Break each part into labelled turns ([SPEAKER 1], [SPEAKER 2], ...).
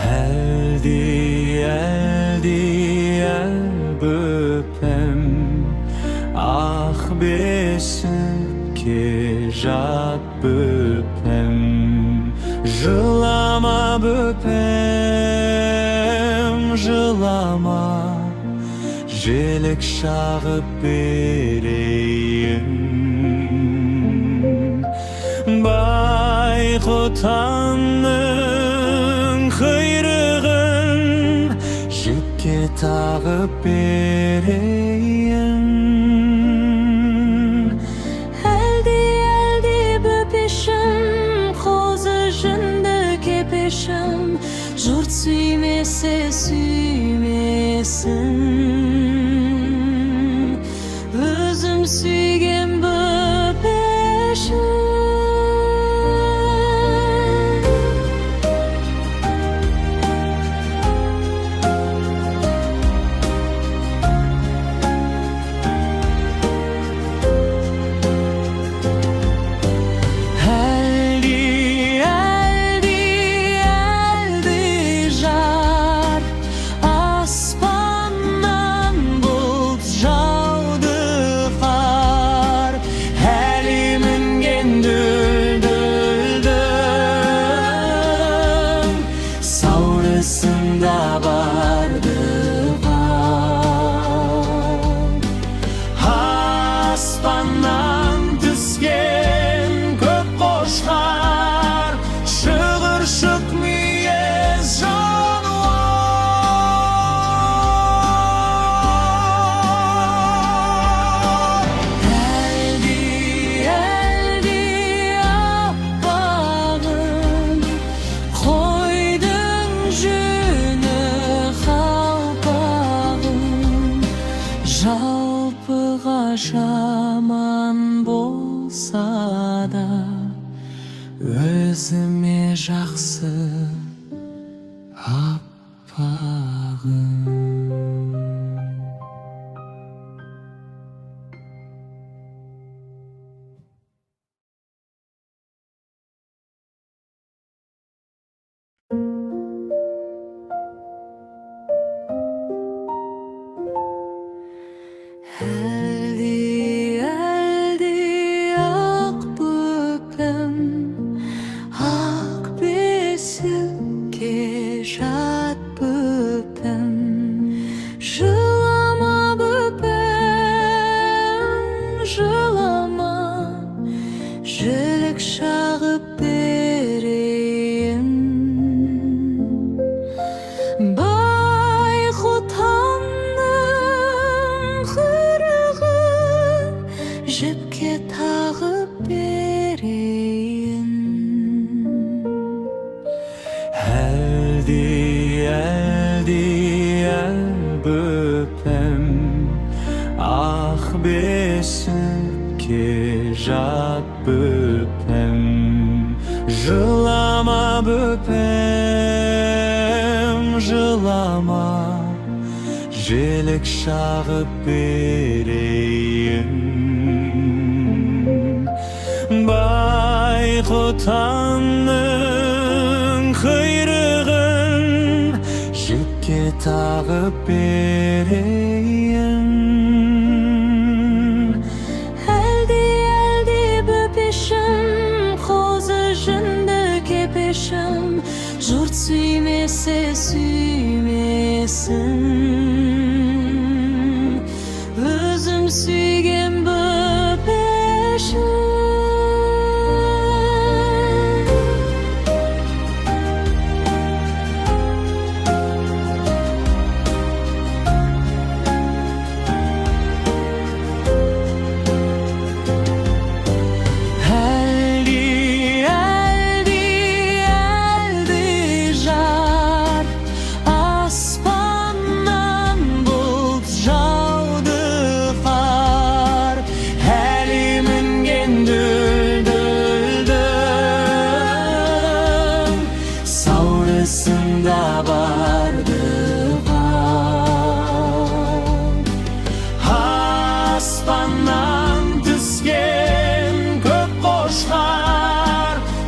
[SPEAKER 1] Eldi eldi el böpem Ah besipke jat böpem Жылама böpem жылама Желек шағып берейін Байқұтанның құйрығын Жіпке тағып берейін
[SPEAKER 2] Әлде бөпешім қозы жынды кепешім Жұрт сүймесе сүймесін Өзім сүйген бөпешім
[SPEAKER 1] Аспаннан түскен көк қошқар Шығыршық мүйіз жануар
[SPEAKER 2] Әлди аппағым Қойдың жүні қалпағым Жалпыға жаман болса да Өзіме жақсы аппағым Әлди ақ бөпем Ақ бесікке жат бөпем Жылама бөпем жылама Жілік шағып берейін Жіпке тағып берейін
[SPEAKER 1] Әлди әл бөпем Ақ бесікке жат бөпем Жылама бөпем жылама Желік шағып берейін Байқұтанның құйрығын Жіпке тағып берейін
[SPEAKER 2] Әлде бөпешім Қозы жынды кепешім Жұрт сүймесе сүймесін Өзім сүйген бөпешім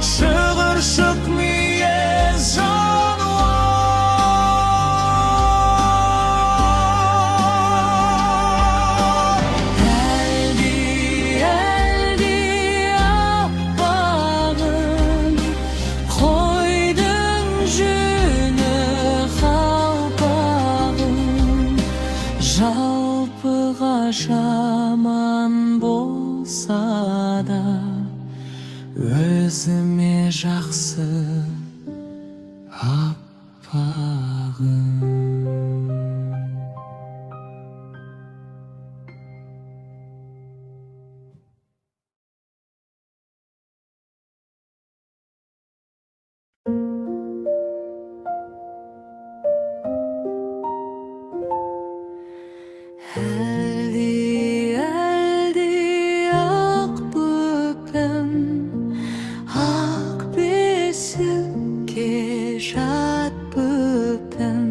[SPEAKER 1] Шығыршық мүйіз жануар
[SPEAKER 2] Әлди, әлди ақ бөпем, ақ бесікке жат бөпем.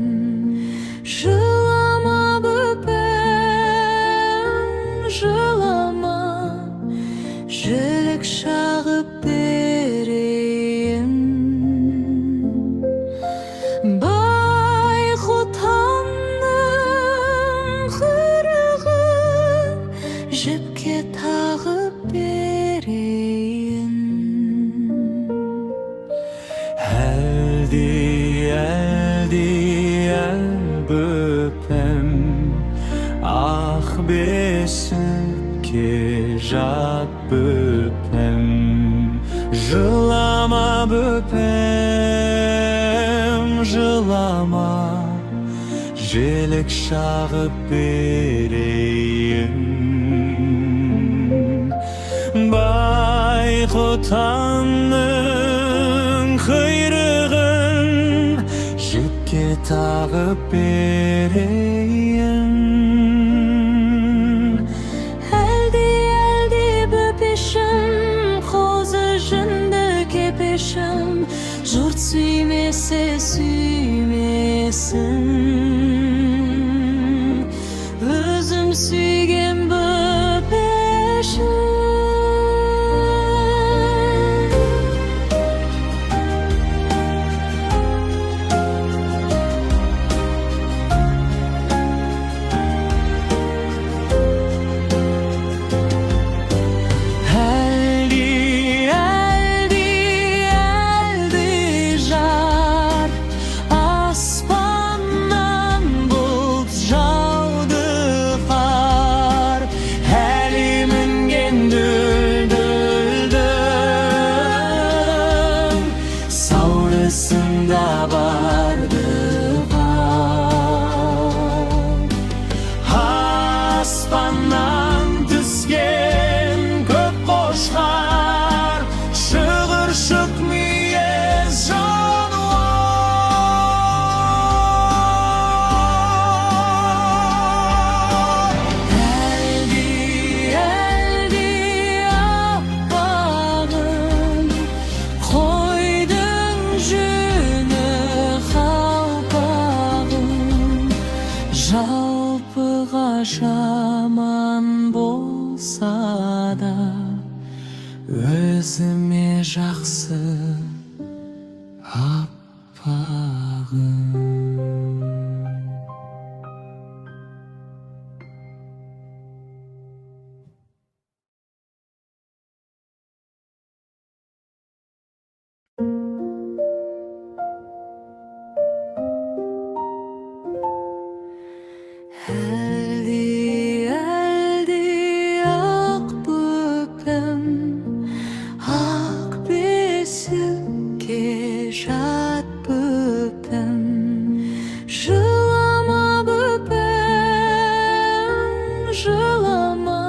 [SPEAKER 2] Жылама бөпем, жылама, жілік шағып берейін. Жіпке тағып берейін.
[SPEAKER 1] Әлди, әлди, әл бөпем, ақ бесікке жат бөпем. Жылама бөпем, жылама, желік шағып берейін. Байқұтанның құйрығын жіпке тағып берейін.
[SPEAKER 2] Әлди, әлди бөпешім, қозы жүнді кепешім, жұрт сүймесе сүймесін, өзім сүйген бөпешім.
[SPEAKER 1] Аспаннан түскен көк қошқар, шығыршық мүйіз жануар.
[SPEAKER 2] Әлди, әлди аппағым, қойдың жүні қалпағым, жалпыға жаман болса да өзіме жақсы аппағым. Әлди, әлди ақ бөпем, ақ бесікке жат бөпем. Жылама бөпем, жылама,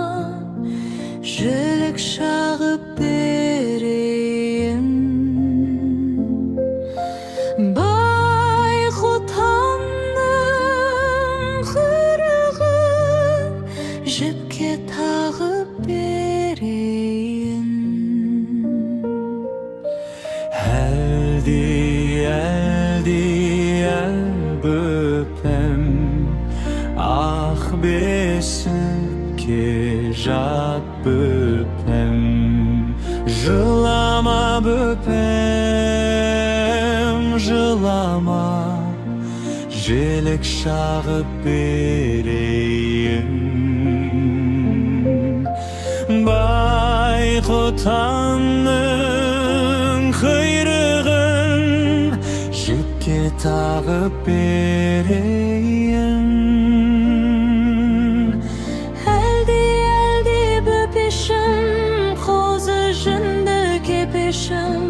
[SPEAKER 2] жілік шағып берейін. Жіпке тағып берейін.
[SPEAKER 1] Әлди, әлди, әл бөпем, ақ бесікке жат бөпем. Жылама бөпем, жылама, желік шағып берейін. Байқұтанның құйрығын жіпке тағып берейін.
[SPEAKER 2] Әлди, әлди бөпешім, қозы жүнді кепешім,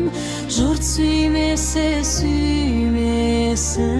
[SPEAKER 2] жұрт сүймесе сүймесін,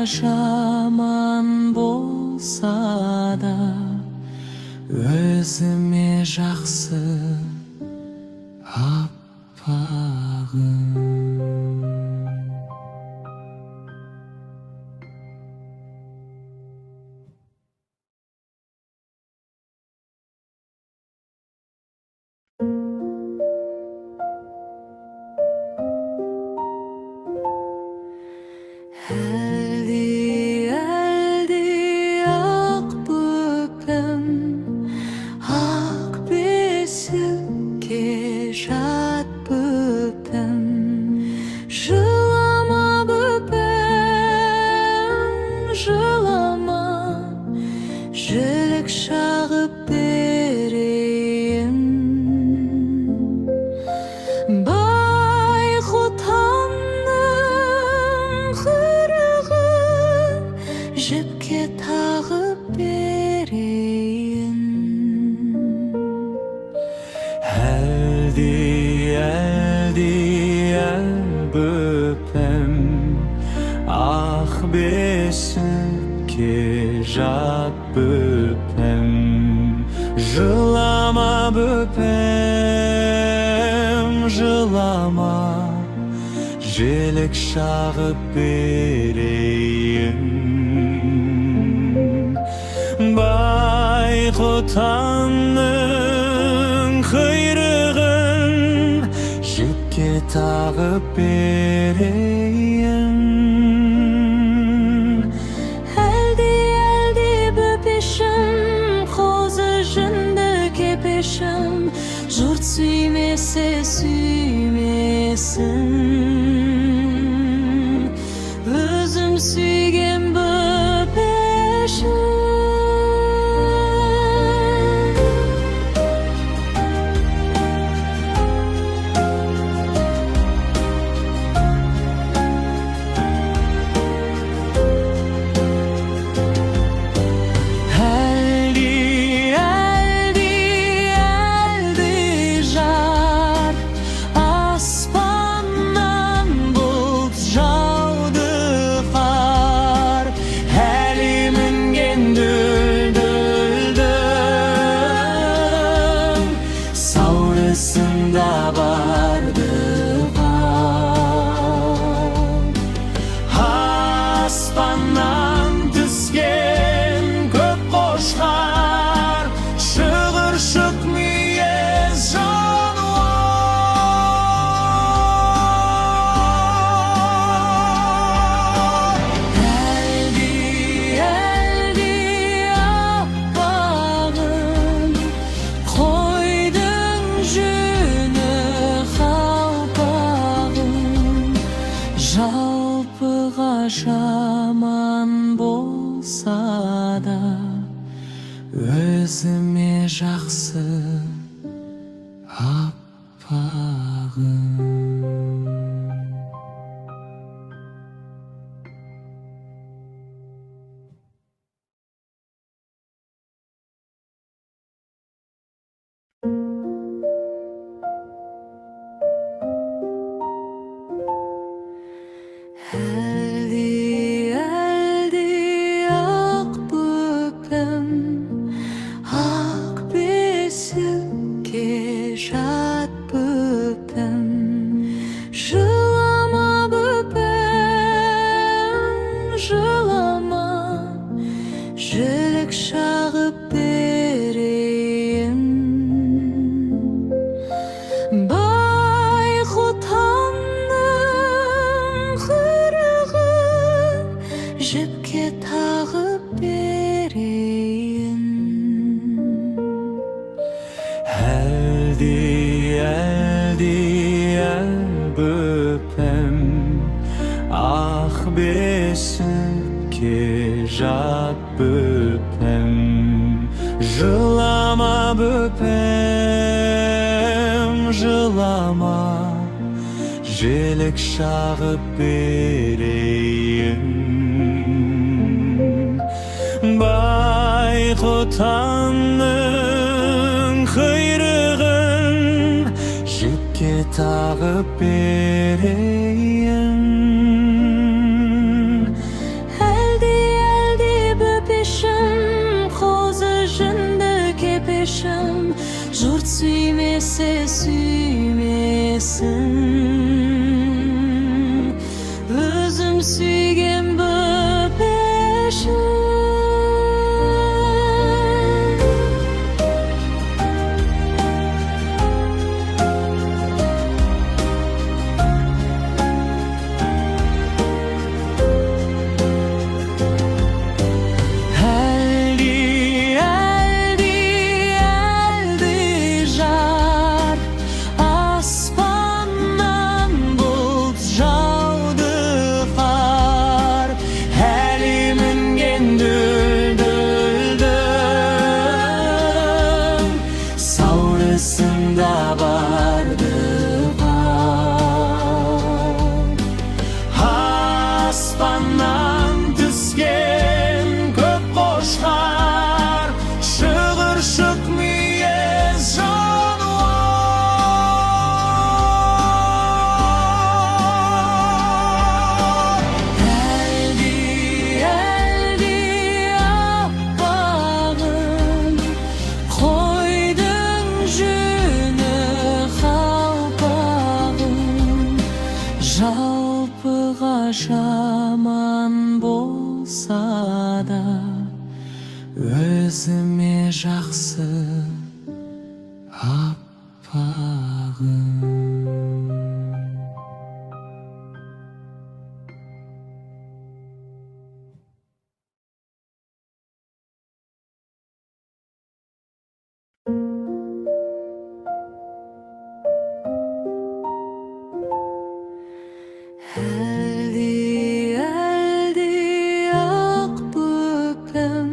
[SPEAKER 2] жаман болса да өзіме жақсы аппағым. Әлде ақ бөпем, ақ бесікке жат бөпем. Жылама бөпем, жылама, жілік шағып берейін. Жіпке тағып берейін.
[SPEAKER 1] Әлде бөпем, ақ бесікке жат бөпем. Жылама бөпем, жылама, желік шағып берейін. Байқұтанның құйрығын жіпке тағып берейін.
[SPEAKER 2] Әлде бөпешім, қозы жүнді кепешім, жұрт сүймесе сүймесін, өзім сүйген бөпешім.
[SPEAKER 1] Аспаннан түскен көк қошқар, шығыршық мүйіз жануар.
[SPEAKER 2] Әлде аппағым, қойдың жүні қалпағым. Жалпыға жаман болса да өзіме жақсы аппағым. Әлде ақ бөпем, ақ бесікке жат бөпем. Жылама бөпем, жылама, жілік шағып берейін. Жіпке тағып берейін.
[SPEAKER 1] Әлде бөпем, ақ бесікке жат бөпем. Жылама бөпем, жылама, желік шағып берейін. Байқұтанның құйрығын жіпке тағып берейін.
[SPEAKER 2] sүймесе сүймесін, өзім сүйген бөпешін.
[SPEAKER 1] Aspаннан түскен көк қошқар, шығыршық мүйіз жануар.
[SPEAKER 2] Әлди аппағым, қойдың жүні қалпағым, жалпыға жаман болса да өзіме жақсы аппағым. Әлди ақ бөпем,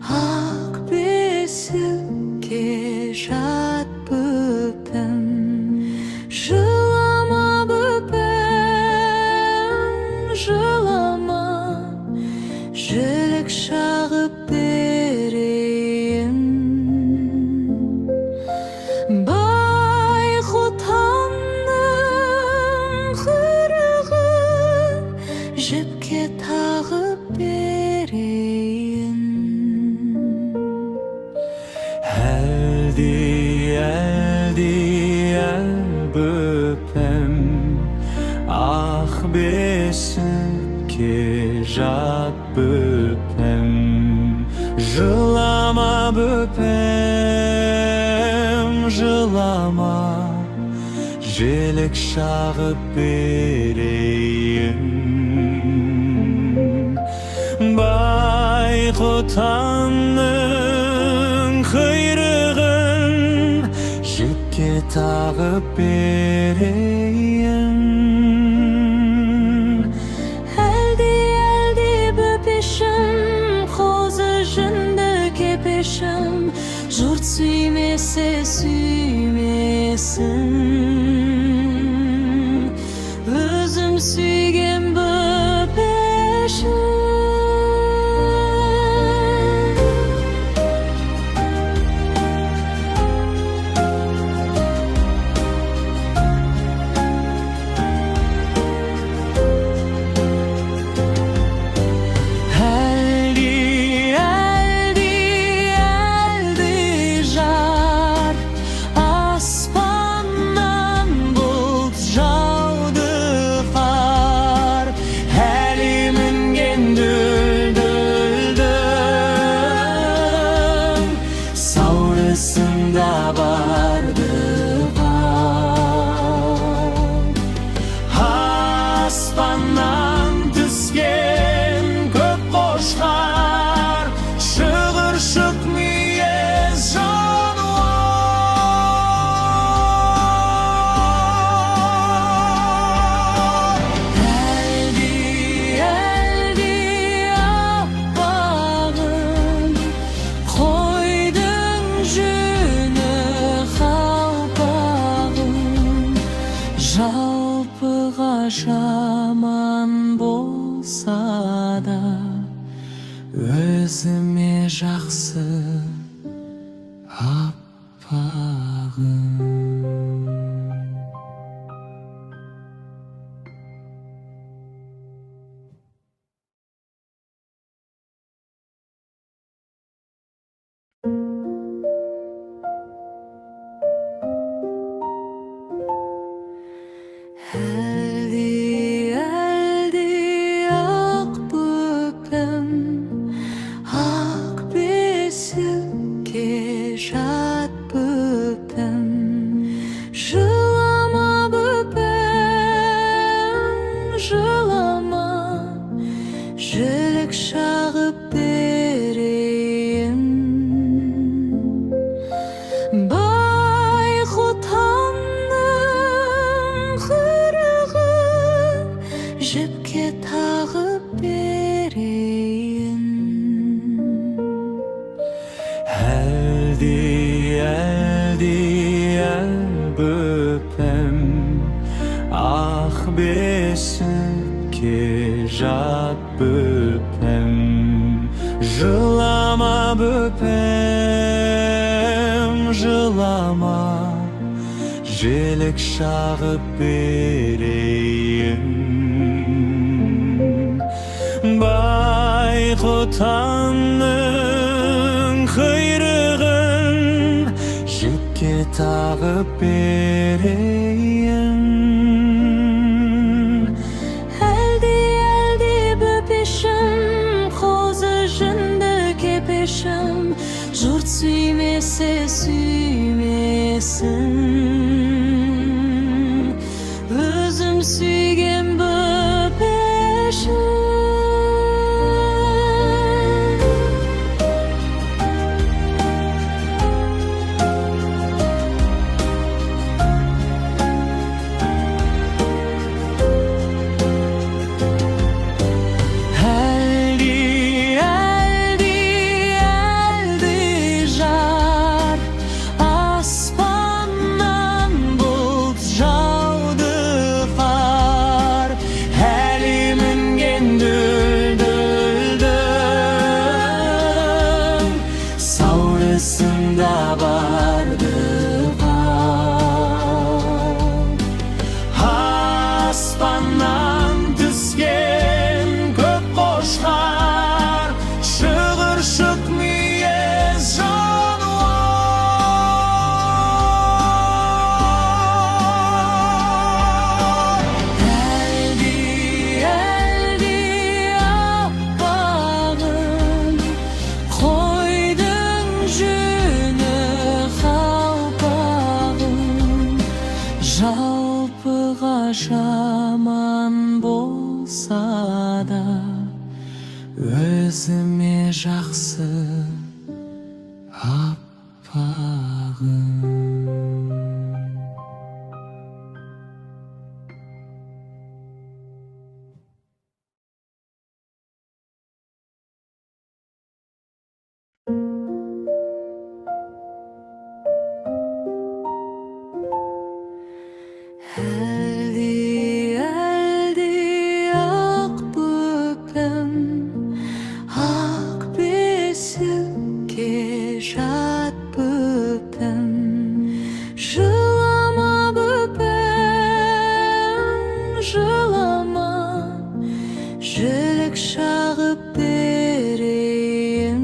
[SPEAKER 2] ақ бесікке жат бөпем, жылама бөпем, жылама, жілік шағып берейін. Жіпке тағып берейін.
[SPEAKER 1] Әлди бөпем, ақ бесікке жат бөпем, жылама бөпем, жылама, желік шағып берейін. Байқұтанның құйрығын жіпке тағып берейін.
[SPEAKER 2] Әлди бөпешім, қозы жүнді кепешім, жұрт сүймесе сүймесін, өзім сүйген бөпешім.
[SPEAKER 1] Аспаннан түскен көк қошқар, шығыршық мүйіз жануар.
[SPEAKER 2] Әлди аппағым, қойдың жүні қалпағым, жалпыға жаман болса да өзіме жақсы аппағым. Жылама, жілік шағып берейін. Байқұтанның құйрығын жіпке тағып берейін.
[SPEAKER 1] Әлди, бөпем, ақ бесікке жат бөпем. Жылама бөпем, жылама, желік шағып берейін. Байқұтанның құйрығын жіпке тағып берейін.
[SPEAKER 2] Әлди, бөпешім, қозы жүнді кепешім, жұрт сүймесе сүймесін. Өзім сүйген бөпешім.
[SPEAKER 1] Аспаннан түскен көк қошқар, шығыршық мүйіз жануар.
[SPEAKER 2] Әлди, аппағым, қойдың жүні қалпағым. Жалпыға жаман болса да, өзіме жақсы аппағым. Әлди, ақ бөпем, ақ бесікке жат бөпем. Жылама бөпем, жылама, жілік шағып берейін.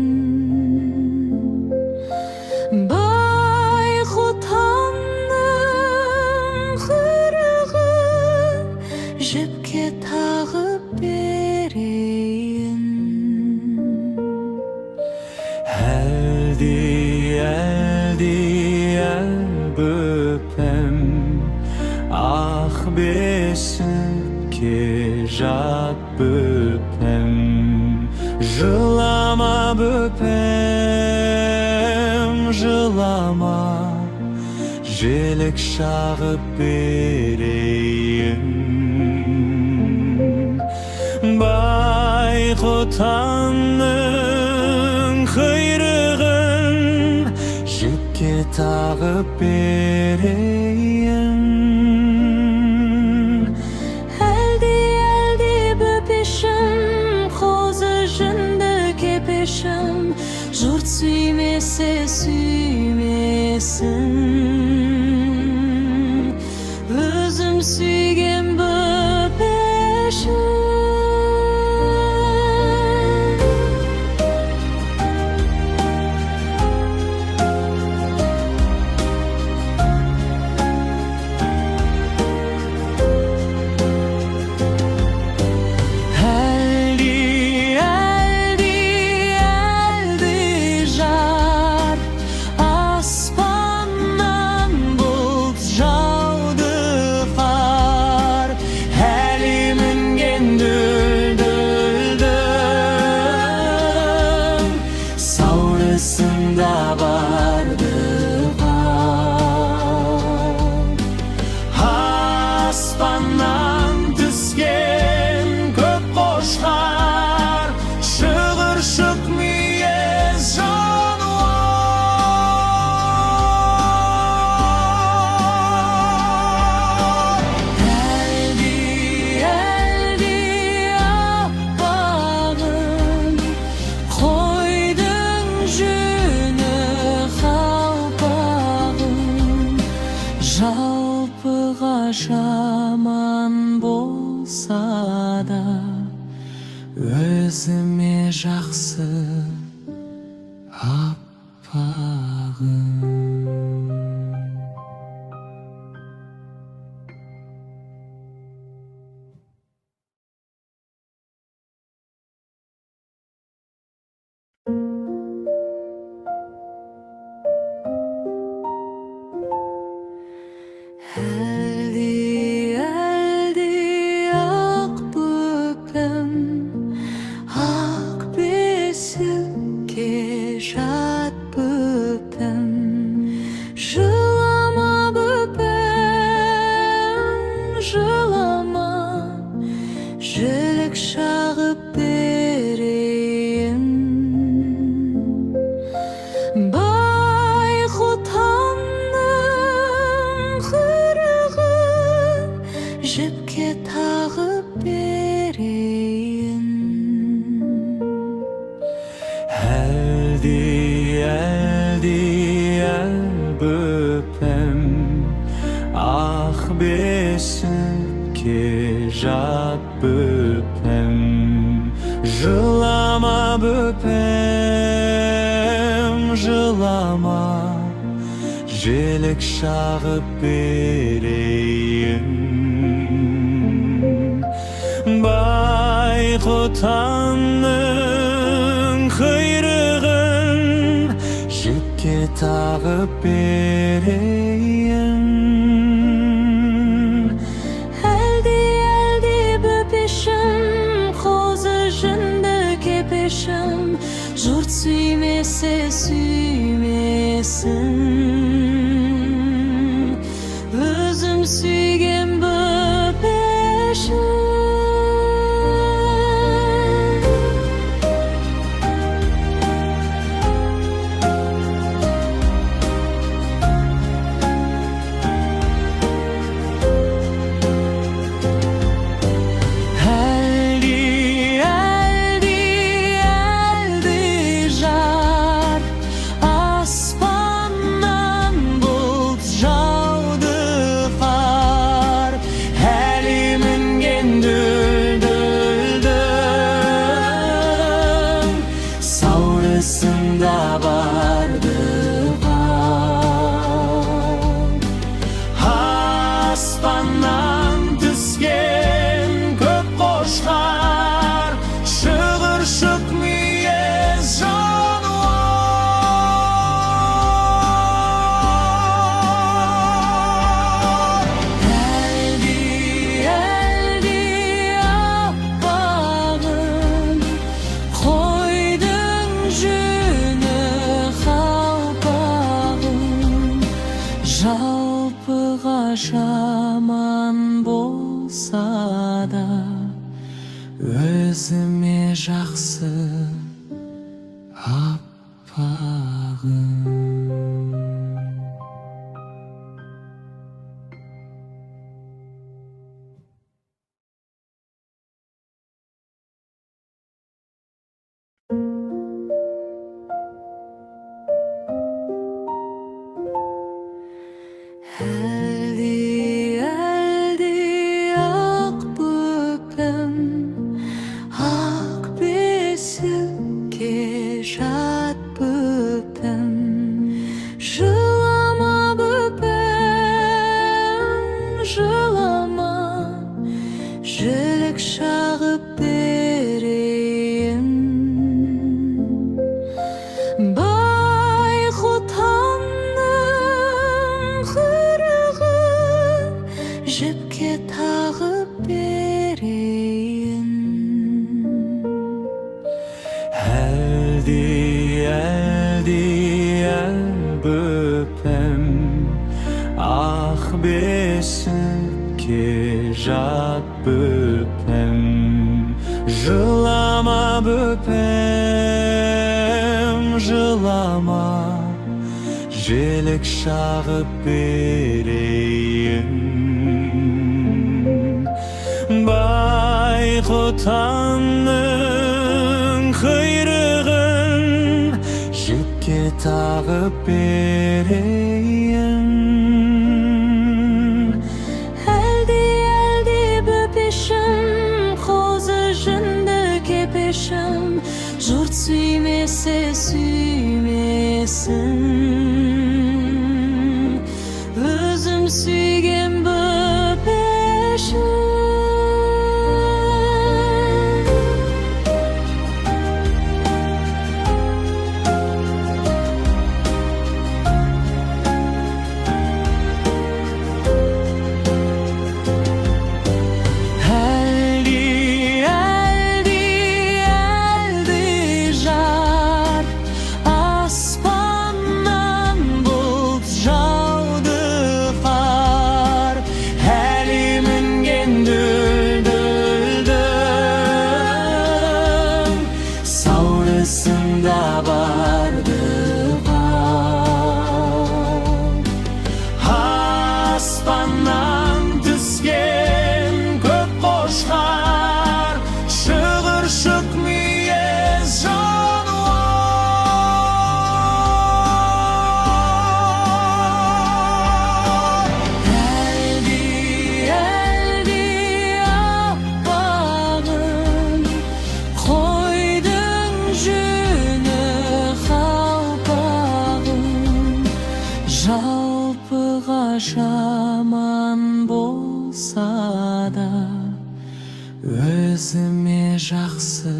[SPEAKER 2] Жіпке тағып берейін.
[SPEAKER 1] Әлди, бөпем, ақ бесікке жат бөпем. Жылама бөпем, жылама, желік шағып берейін. Байқұтанның құйрығын жіпке тағып берейін.
[SPEAKER 2] Әлди, бөпешім, қозы жүнді кепешім, жұрт сүймесе сүймесін. Өзім сүйген бөпешім.
[SPEAKER 1] Аспаннан бұлт жауды düldüldüm Savrısında vardı Aspandan tüsken köp qoşqar Шығыршық мүйез жануар Әлди аппағым Қойдың жүні қалпағым Жалпыға жаман болса да Өзіме жақсы аппағым Әлди ақ бөпем ақ бесікке жат бөпем жылама бөпем жылама жілік шағып берейін Жіпке тағып берейін Әлди бөпем Ақ бесікке жат бөпем Жылама бөпем жылама Желік шағып берейін Байқұтанның құйрығын жіпке тағып берейін Әлди бөпешім қозы жүнді кепешім Жұрт сүймесе сүймесін Өзім сүйген бөпешім Savrısında vardı Aspandan tüsken köp qoşqar Шығыршық мүйез жануар Әлди аппағым Қойдың жүні қалпағым Жалпыға жаман болса да Өзіме жақсы аппағым Әлди ақ бөпем ақ бесікке жат бөпем Жылама бөпем, жылама, желік шағып берейін. Байқұтанның құйрығын жіпке тағып берейін.
[SPEAKER 2] Әлде бөпешім, қозы жүнді кепешім, жұрт сүймесе сүймесін. Өзім сүйген бөпешім.
[SPEAKER 1] Saurısında vardı var. Aspandan tüsken kök koşkar, şığır şıkmıyez januar.
[SPEAKER 2] Eldi appağım, koydun жүні қалпағым.
[SPEAKER 1] Жалпыға жаман болса да, өзіме жақсы